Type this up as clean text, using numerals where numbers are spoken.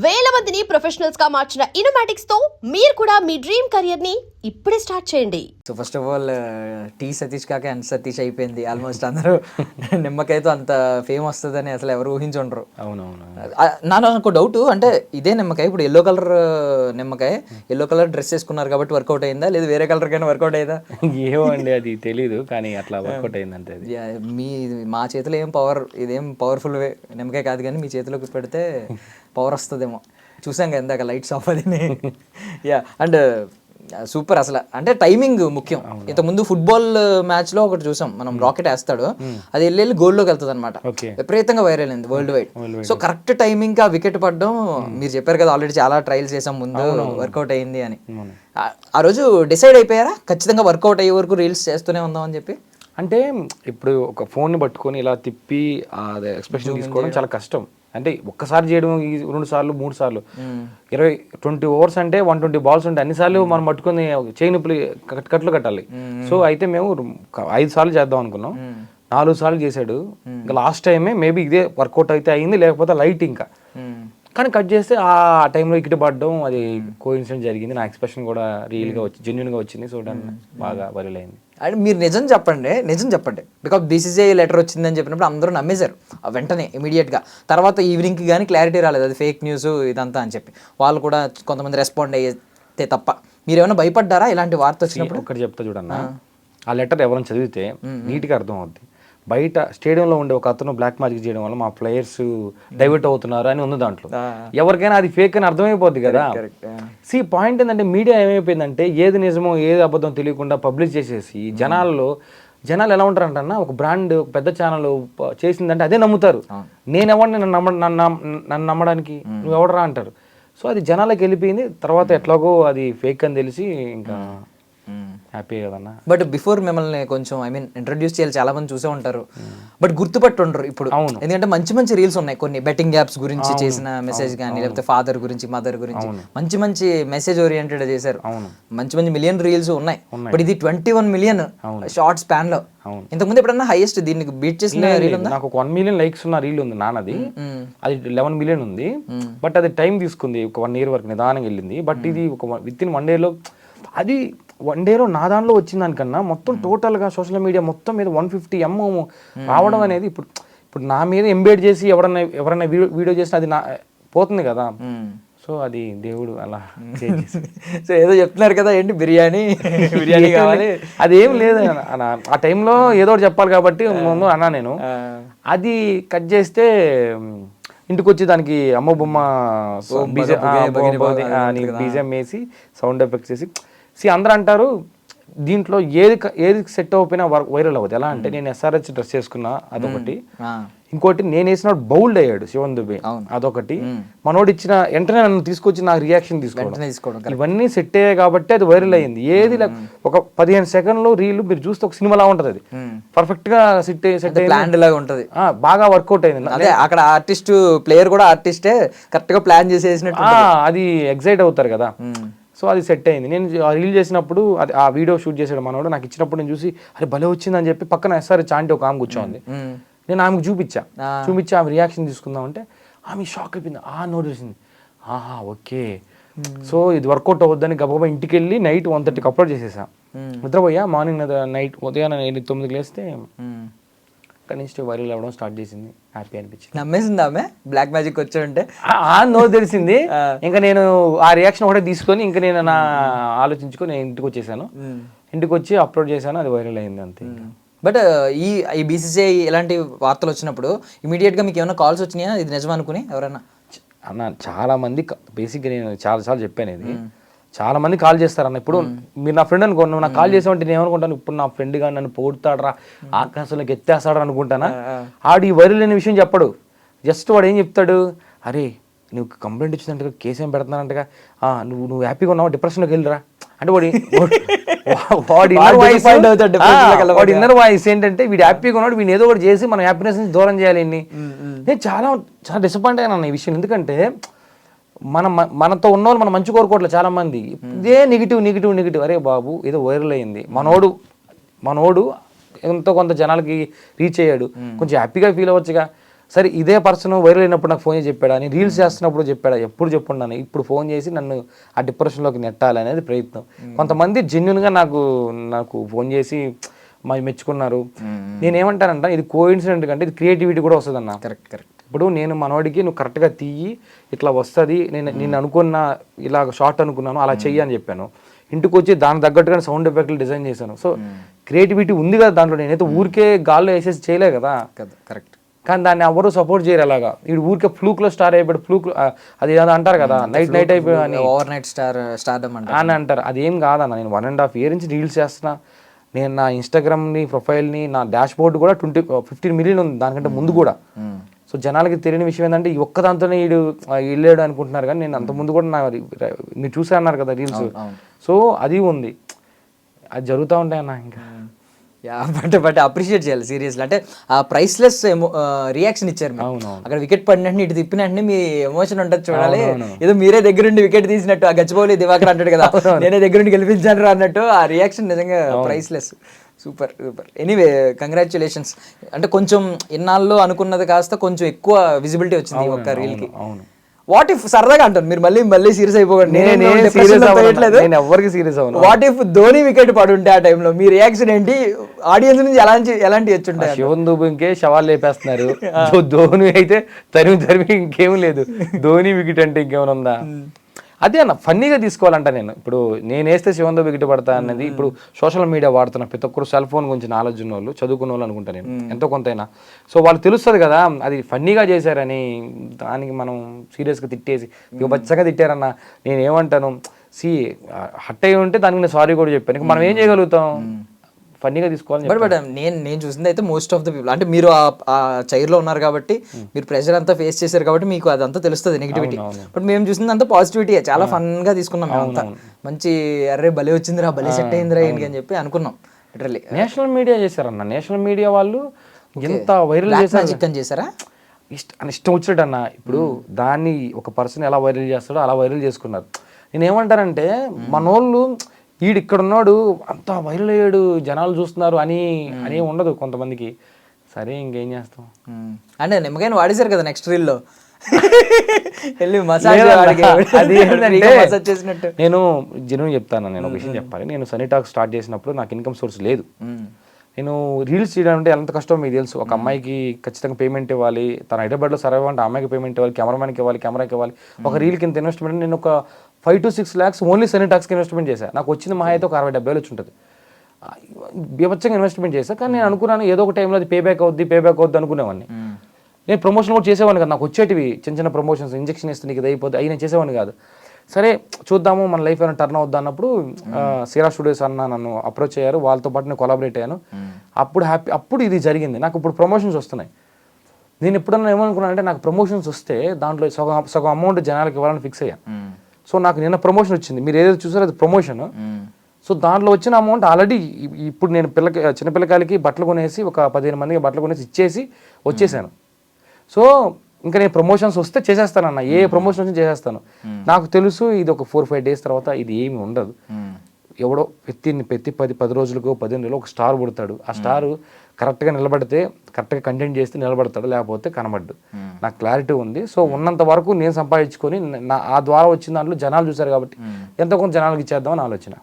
వేల మందిని ప్రొఫెషనల్స్ గా మార్చిన ఇనోమాటిక్స్ తో మీరు కూడా మీ డ్రీమ్ కెరియర్ ని ఇప్పుడే స్టార్ట్ చేయండి. So first of all T Satish కాక ఎన్ సతీష్ అయిపోయింది ఆల్మోస్ట్. అందరూ నిమ్మకాయతో అంత ఫేమ్ వస్తుందని అసలు ఎవరు ఊహించుండరు. అవునవును. నాకు డౌట్, అంటే ఇదే నిమ్మకాయ ఇప్పుడు ఎల్లో కలర్ నిమ్మకాయ, ఎల్లో కలర్ డ్రెస్ వేసుకున్నారు కాబట్టి వర్కౌట్ అయిందా, లేదు వేరే కలర్ కైనా వర్కౌట్ అయ్యిందా? ఏమో అండి, అది తెలీదు, కానీ అట్లా వర్కౌట్ అయింది అంతే. మా చేతిలో ఏం పవర్, ఇదేం పవర్ఫుల్ నిమ్మకాయ కాదు, కానీ మీ చేతిలోకి పెడితే పవర్ వస్తుందేమో. చూసాం కదా ఇందాక లైట్స్ ఆఫ్ అదిని. Yeah, and super. అసలు అంటే టైమింగ్ ముఖ్యం. ఇంతకుముందు ఫుట్బాల్ మ్యాచ్ లో ఒకటి చూసాం మనం, రాకెట్ వేస్తాడు, అది వెళ్ళి గోల్ లోకి వెళ్తుంది అనమాట. విపరీతంగా వైరల్ అయింది world wide. So correct timing కి ఆ వికెట్ పడడం, మీరు చెప్పారు కదా ఆల్రెడీ చాలా ట్రయల్స్ చేసాం ముందు, వర్కౌట్ అయింది అని. ఆ రోజు డిసైడ్ అయిపోయారా ఖచ్చితంగా వర్కౌట్ అయ్యే వరకు రీల్స్ చేస్తూనే ఉందాం అని చెప్పి? అంటే ఇప్పుడు ఒక ఫోన్ని పట్టుకొని ఇలా తిప్పి అదే ఎక్స్ప్రెషన్ తీసుకోవడం చాలా కష్టం. అంటే ఒక్కసారి చేయడం 2 సార్లు 3 సార్లు 20 ఓవర్స్ అంటే 120 బాల్స్ ఉంటాయి. అన్నిసార్లు మనం పట్టుకొని చైన్ కట్లు కట్టాలి. సో అయితే మేము 5 సార్లు చేద్దాం అనుకున్నాం, 4 సార్లు చేశాడు. ఇంకా లాస్ట్ టైమే మేబీ ఇదే వర్కౌట్ అయితే అయింది, లేకపోతే లైట్ ఇంకా. కానీ కట్ చేస్తే ఆ టైంలో ఇక్కడి పడడం, అది కోఇన్సిడెంట్ జరిగింది. నా ఎక్స్ప్రెషన్ కూడా రియల్గా వచ్చి జెన్యున్గా వచ్చింది. సో బాగా వైరల్ అయింది. అండ్ మీరు నిజం చెప్పండి, బికాజ్ బీసీసీఐ లెటర్ వచ్చిందని చెప్పినప్పుడు అందరూ నమ్మేశారు వెంటనే ఇమీడియట్గా. తర్వాత ఈవినింగ్కి కానీ క్లారిటీ రాలేదు, అది ఫేక్ న్యూస్ ఇదంతా అని చెప్పి వాళ్ళు కూడా కొంతమంది రెస్పాండ్ అయితే తప్ప. మీరు ఏమైనా భయపడ్డారా ఇలాంటి వార్త వచ్చినప్పుడు? ఒకటి చెప్తా చూడన్నా, ఆ లెటర్ ఎవరైనా చదివితే నీట్గా అర్థం అవుద్ది. బయట స్టేడియంలో ఉండే ఒక అతను బ్లాక్ మ్యాజిక్ చేయడం వల్ల మా ప్లేయర్స్ డైవర్ట్ అవుతున్నారు అని ఉంది దాంట్లో. ఎవరికైనా అది ఫేక్ అని అర్థమైపోద్ది కదా. పాయింట్ ఏంటంటే మీడియా ఏమైపోయిందంటే ఏది నిజమో ఏది అబద్ధం తెలియకుండా పబ్లిష్ చేసేసి జనాలు ఎలా ఉంటారంటన్నా, ఒక బ్రాండ్ ఒక పెద్ద ఛానల్ చేసిందంటే అదే నమ్ముతారు. నేనెవరిని నన్ను నమ్మడానికి నువ్వు ఎవడరా అంటారు. సో అది జనాలకు వెళ్ళిపోయింది. తర్వాత ఎట్లాగో అది ఫేక్ అని తెలిసి ఇంకా హ్యాపీ కదన్నా. బట్ బిఫోర్ మిమ్మల్ని కొంచెం ఇంట్రడ్యూస్ చేయాలి, చాలా మంది చూసే ఉంటారు, బట్ గుర్తుపట్టి ఉండరు ఇప్పుడు. అవును, ఎందుకంటే మంచి రీల్స్ ఉన్నాయి కొన్ని, బెట్టింగ్ యాప్స్ గురించి చేసిన మెసేజ్ కానీ, లేకపోతే ఫాదర్ గురించి మదర్ గురించి మంచి మెసేజ్ ఓరియంటెడ్ చేశారు. మంచి మిలియన్ రీల్స్ ఉన్నాయి. బట్ ఇది 21 మిలియన్ షార్ట్ స్పాన్ లో. ఇంతకుముందు ఎప్పుడన్నా హైయెస్ట్ దీనికి బీట్ చేసిన రీల్ ఉందా? నాకు 1 మిలియన్ లైక్స్ ఉన్న రీల్ ఉంది నాన్నది, అది 11 మిలియన్ ఉంది. బట్ అది టైం తీసుకుంది, ఒక 1 year వరకు నిదానంగా వెళ్ళింది. బట్ ఇది ఒక విత్ ఇన్ 1 day లో, అది 1 day లో నా దానిలో వచ్చిన దానికన్నా మొత్తం టోటల్గా సోషల్ మీడియా మొత్తం మీద 150M రావడం అనేది ఇప్పుడు నా మీద ఎంబేడ్ చేసి ఎవరైనా వీడియో చేసినా అది నా పోతుంది కదా. సో అది దేవుడు అలా. సో ఏదో చెప్తున్నారు కదా, ఏంటి బిర్యానీ కావాలి, అదేం లేదు. ఆ టైంలో ఏదో ఒకటి చెప్పాలి కాబట్టి ముందు అన్నా నేను. అది కట్ చేస్తే ఇంటికి వచ్చి దానికి అమ్మ బొమ్మ బీజం వేసి సౌండ్ ఎఫెక్ట్స్ వేసి అందరూ అంటారు దీంట్లో ఏది సెట్ అవ్వకపోయినా వైరల్ అవ్వదు. ఎలా అంటే నేను SRH డ్రెస్ చేసుకున్నా అదొకటి, ఇంకోటి నేను వేసిన బౌల్డ్ అయ్యాడు శివన్ దుబే అదొకటి, మనోడు ఇచ్చిన వెంటనే నన్ను తీసుకొచ్చి నాకు రియాక్షన్ తీసుకోవడం, ఇవన్నీ సెట్ అయ్యాయి కాబట్టి అది వైరల్ అయ్యింది. ఏది ఒక 15 సెకండ్లు రీల్ మీరు చూస్తే ఒక సినిమాలా ఉంటది, అది పర్ఫెక్ట్ గా సెట్ లాగా ఉంటది, బాగా వర్కౌట్ అయింది. అదే అక్కడ ఆర్టిస్ట్ ప్లేయర్ కూడా ఆర్టిస్టే కరెక్ట్ గా ప్లాన్ చేసేసినట్టు, అది ఎగ్జైట్ అవుతారు కదా. సో అది సెట్ అయింది. నేను రీల్ చేసినప్పుడు అది ఆ వీడియో షూట్ చేసాడు మనోడు, నాకు ఇచ్చినప్పుడు నేను చూసి అరే భలే వచ్చిందని చెప్పి పక్కన SRH ఆంటీ ఒక ఆమె కూర్చోంది, నేను ఆమెకు చూపించి ఆమె రియాక్షన్ తీసుకుందామంటే ఆమె షాక్ అయిపోయింది. నోట్ చేసింది, ఆహా ఓకే. సో ఇది వర్కౌట్ అవ్వద్దని గబగబా ఇంటికి వెళ్ళి నైట్ 1:30కి అప్లోడ్ చేసేసా. నిద్రపోయా, మార్నింగ్ నైట్ ఉదయాన్నే 9కి లేస్తే కనిష్ట వైరల్ అవ్వడం స్టార్ట్ చేసింది. హ్యాపీ అనిపించింది. నమ్మేసింది ఆమె బ్లాక్ మ్యాజిక్ వచ్చాడంటే నో తెలిసింది. ఇంకా నేను ఆ రియాక్షన్ ఒకటే తీసుకొని ఇంకా నేను నా ఆలోచించుకొని నేను ఇంటికి వచ్చేసాను. ఇంటికి వచ్చి అప్లోడ్ చేశాను, అది వైరల్ అయింది అంతే. బట్ ఈ బీసీసీఐ ఇలాంటి వార్తలు వచ్చినప్పుడు ఇమీడియట్గా మీకు ఏమైనా కాల్స్ వచ్చినాయా ఇది నిజం అనుకుని ఎవరైనా? అన్న చాలా మంది, బేసిక్గా నేను చాలాసార్లు చెప్పాను, ఇది చాలా మంది కాల్ చేస్తారన్న. ఇప్పుడు మీరు నా ఫ్రెండ్ అనుకో, నువ్వు నాకు కాల్ చేసావంటే నేను ఏమనుకుంటాను, ఇప్పుడు నా ఫ్రెండ్ గా నన్ను పోడుతాడరా ఆకాశంలోకి ఎత్తేస్తాడు అనుకుంటానా. ఆడు ఈ వైరల్ అనే విషయం చెప్పడు, జస్ట్ వాడు ఏం చెప్తాడు, అరే నువ్వు కంప్లైంట్ ఇచ్చిందంటగా, కేసు ఏం పెడుతున్నానంటగా, నువ్వు హ్యాపీగా ఉన్నావు, డిప్రెషన్లోకి వెళ్ళిరా అంటే వాడి ఇన్నర్ వాయిస్ ఏంటంటే వీడు హ్యాపీగా ఉన్నాడు, వీడిని ఏదో ఒకటి చేసి మన హ్యాపీనెస్ నుంచి దూరం చేయాలి. నేను చాలా డిసప్పాయింట్ అయ్యాను ఈ విషయం. ఎందుకంటే మనతో ఉన్నవాళ్ళు మనం మంచి కోరుకోవట్లేదు చాలా మంది, ఇదే నెగిటివ్. అరే బాబు ఏదో వైరల్ అయింది, మనోడు ఎంతో కొంత జనాలకి రీచ్ అయ్యాడు, కొంచెం హ్యాపీగా ఫీల్ అవ్వచ్చుగా. సరే ఇదే పర్సన్ వైరల్ అయినప్పుడు నాకు ఫోన్ చేసి చెప్పాడా, నేను రీల్స్ చేస్తున్నప్పుడు చెప్పాడా, ఎప్పుడు చెప్పున్నాను, ఇప్పుడు ఫోన్ చేసి నన్ను ఆ డిప్రెషన్లోకి నెట్టాలి అనేది ప్రయత్నం. కొంతమంది జెన్యున్గా నాకు ఫోన్ చేసి మెచ్చుకున్నారు. నేనేమంటానంట, ఇది కోఇన్సిడెంట్ కంటే ఇది క్రియేటివిటీ కూడా వస్తుంది అన్న. కరెక్ట్. ఇప్పుడు నేను మనోడికి నువ్వు కరెక్ట్గా తీయి, ఇట్లా వస్తుంది, నేను అనుకున్న ఇలా షార్ట్ అనుకున్నాను అలా చెయ్యి అని చెప్పాను. ఇంటికి వచ్చి దానికి తగ్గట్టుగా సౌండ్ ఎఫెక్ట్లు డిజైన్ చేశాను. సో క్రియేటివిటీ ఉంది కదా దాంట్లో. నేనైతే ఊరికే గాల్లో వేసేసి చేయలే కదా. కరెక్ట్. కానీ దాన్ని ఎవరు సపోర్ట్ చేయరు. అలాగా వీడు ఊరికే ఫ్లూక్లో స్టార్ అయిపోయాడు, ఫ్లూక్ అది ఏదో అంటారు కదా, నైట్ అయిపోయి అని, ఓవర్ నైట్ స్టార్డమ్ అని అంటారు. అది ఏం కాదన్న. నేను 1.5 year నుంచి రీల్స్ చేస్తున్నా. నేను నా ఇన్స్టాగ్రామ్ని ప్రొఫైల్ని నా డాష్ బోర్డ్ కూడా 15 million ఉంది, దానికంటే ముందు కూడా. సో జనాలకి తెలియని విషయం ఏంటంటే ఈ ఒక్క దాంతోనే వీడు వెళ్ళాడు అనుకుంటున్నారు, కానీ నేను అంత ముందు కూడా మీరు చూసే అన్నారు కదా రీల్స్. సో అది ఉంది, అది జరుగుతూ ఉంటాయి అన్న. ఇంకా బట్ అప్రిషియేట్ చేయాలి సీరియస్లీ. అంటే ఆ ప్రైస్లెస్ రియాక్షన్ ఇచ్చారు మీరు. అక్కడ వికెట్ పడినట్టు ఇటు తిప్పినట్టు మీ ఎమోషన్ ఉంటుంది చూడాలి. ఏదో మీరే దగ్గరుండి వికెట్ తీసినట్టు, ఆ గచ్చిబౌలి దివాకర్ అంటాడు కదా, నేనే దగ్గరుండి గెలిపించాను అన్నట్టు ఆ రియాక్షన్ నిజంగా ప్రైస్లెస్. సూపర్. Anyway congratulations. అంటే కొంచెం ఇన్నాళ్ళు అనుకున్నది కాస్త కొంచెం ఎక్కువ విజిబిలిటీ వచ్చింది ఒక్క రీల్కి. వాట్ ఇఫ్ సరదాగా అంటాను, మీరు మళ్ళీ సీరియస్ అయిపోకండి, ఎవరికి సీరియస్ అవ్వను. వాట్ ఇఫ్ ధోని వికెట్ పడుంటే ఆ టైంలో మీ రియాక్షన్ ఏంటి? ఆడియన్స్ నుంచి ఎలాంటి వచ్చుంటాయి? శివన్ దుబేకే సవాల్ లేపేస్తున్నారు, ధోని అయితే తరిమి ఇంకేం లేదు. ధోని వికెట్ అంటే ఇంకేమైనా ఉందా? అదే అన్న, ఫన్నీగా తీసుకోవాలంట. నేను ఇప్పుడు నేను వేస్తే శివన్ దుబే వికెట్ పడతా అనేది. ఇప్పుడు సోషల్ మీడియా వాడుతున్న ప్రతి ఒక్కరు సెల్ ఫోన్ గురించి నాలెడ్జ్ ఉన్న వాళ్ళు, చదువుకున్న వాళ్ళు అనుకుంటా నేను, ఎంతో కొంతైనా. సో వాళ్ళు తెలుస్తుంది కదా అది ఫన్నీగా చేశారని. దానికి మనం సీరియస్గా తిట్టేసి బచ్చగా తిట్టారన్న నేను ఏమంటాను, హట్ అయ్యి ఉంటే దానికి నేను సారీ కూడా చెప్పాను. మనం ఏం చేయగలుగుతాం? ఫన్నీగా తీసుకోవాలి. బట్ నేను చూసింది అయితే మోస్ట్ ఆఫ్ ద పీపుల్, అంటే మీరు ఆ చైర్లో ఉన్నారు కాబట్టి, మీరు ప్రెషర్ అంతా ఫేస్ చేశారు కాబట్టి మీకు అదంతా తెలుస్తుంది నెగిటివిటీ. బట్ మేము చూసింది అంతా పాజిటివిటీ, చాలా ఫన్గా తీసుకున్నాం అంతా. మంచి అరే భలే వచ్చిందిరా, భలే సెట్ అయిందిరా ఏంటి అని చెప్పి అనుకున్నాం. లిటరల్లీ నేషనల్ మీడియా చేశారన్న. నేషనల్ మీడియా వాళ్ళు ఎంత వైరల్ చేశారా, ఇష్టం వచ్చినట్టు అన్న. ఇప్పుడు దాన్ని ఒక పర్సన్ ఎలా వైరల్ చేస్తాడో అలా వైరల్ చేసుకున్నారు. నేను ఏమంటానంటే మనోళ్ళు వీడు ఇక్కడ ఉన్నాడు అంత వైరల్ అయ్యాడు జనాలు చూస్తున్నారు అని ఉండదు కొంతమందికి. సరే ఇంకేం చేస్తాం అంటే నిమ్మకాయని వాడేశారు కదా నెక్స్ట్ రీల్లో. నేను జెన్యూన్ చెప్తాను, నేను ఒక విషయం చెప్పాలి. నేను సనీ టాక్ స్టార్ట్ చేసినప్పుడు నాకు ఇన్కమ్ సోర్స్ లేదు. నేను రీల్స్ చేయడం అంటే ఎంత కష్టం మీకు తెలుసు. ఒక అమ్మాయికి ఖచ్చితంగా పేమెంట్ ఇవ్వాలి, తన హైదరాబాద్లో సర్వే అంటే అమ్మాయికి పేమెంట్ ఇవ్వాలి, కెమెరామెన్కి ఇవ్వాలి, కెమెరాకి ఇవ్వాలి. ఒక రీల్కి ఇంత ఇన్వెస్ట్మెంట్. నేను ఒక 5 to 6 lakhs ఓన్లీ సనీ టాక్స్కి ఇన్వెస్ట్మెంట్ చేశాను. నాకు వచ్చింది మహా అయితే ఒక 60-70 వచ్చి ఉంటుంది. బీభత్సంగా ఇన్వెస్ట్మెంట్ చేశాను. కానీ నేను అనుకున్నాను ఏదో ఒక టైంలో అది పేబ్యాక్ అవుద్ది అనుకునేవాడిని. నేను ప్రమోషన్ కూడా చేసేవాడిని కాదు. నాకు వచ్చేటివి చిన్న ప్రమోషన్స్, ఇంజెక్షన్ ఇస్తే నీకు ఇది అయిపోతుంది, అవి నేను చేసేవాడిని కాదు. సరే చూద్దాము మన లైఫ్ ఏమైనా టర్న్ అవుద్దా అన్నప్పుడు సీరా స్టూడియోస్ అన్న నన్ను అప్రోచ్ అయ్యారు. వాళ్ళతో పాటు నేను కొలాబరేట్ అయ్యాను. అప్పుడు ఇది జరిగింది. నాకు ఇప్పుడు ప్రమోషన్స్ వస్తున్నాయి. నేను ఎప్పుడన్నా ఏమనుకున్నాను అంటే నాకు ప్రమోషన్స్ వస్తే దాంట్లో సగం అమౌంట్ జనాలకు ఇవ్వాలని ఫిక్స్ అయ్యాను. సో నాకు నిన్న ప్రమోషన్ వచ్చింది, మీరు ఏదైతే చూసారో అది ప్రమోషన్. సో దాంట్లో వచ్చిన అమౌంట్ ఆల్రెడీ ఇప్పుడు నేను చిన్నపిల్లకాయలకి బట్టలు కొనేసి ఒక 15 మందికి బట్టలు కొనేసి ఇచ్చేసి వచ్చేసాను. సో ఇంకా నేను ప్రమోషన్స్ వస్తే చేసేస్తానన్న, ఏ ప్రమోషన్ వచ్చి చేసేస్తాను. నాకు తెలుసు ఇది ఒక 4-5 days తర్వాత ఇది ఏమి ఉండదు. ఎవడో ప్రతి 10 రోజులకు 15 రోజులు ఒక స్టార్ పుడతాడు. ఆ స్టార్ కరెక్ట్గా నిలబడితే, కరెక్ట్గా కంటెంట్ చేస్తే నిలబడతాడు, లేకపోతే కనబడ్డు. నాకు క్లారిటీ ఉంది. సో ఉన్నంత వరకు నేను సంపాదించుకొని ఆ ద్వారా వచ్చిన దాంట్లో జనాలు చూశారు కాబట్టి ఎంతో కొంత జనాలకు ఇచ్చేద్దామని ఆలోచన.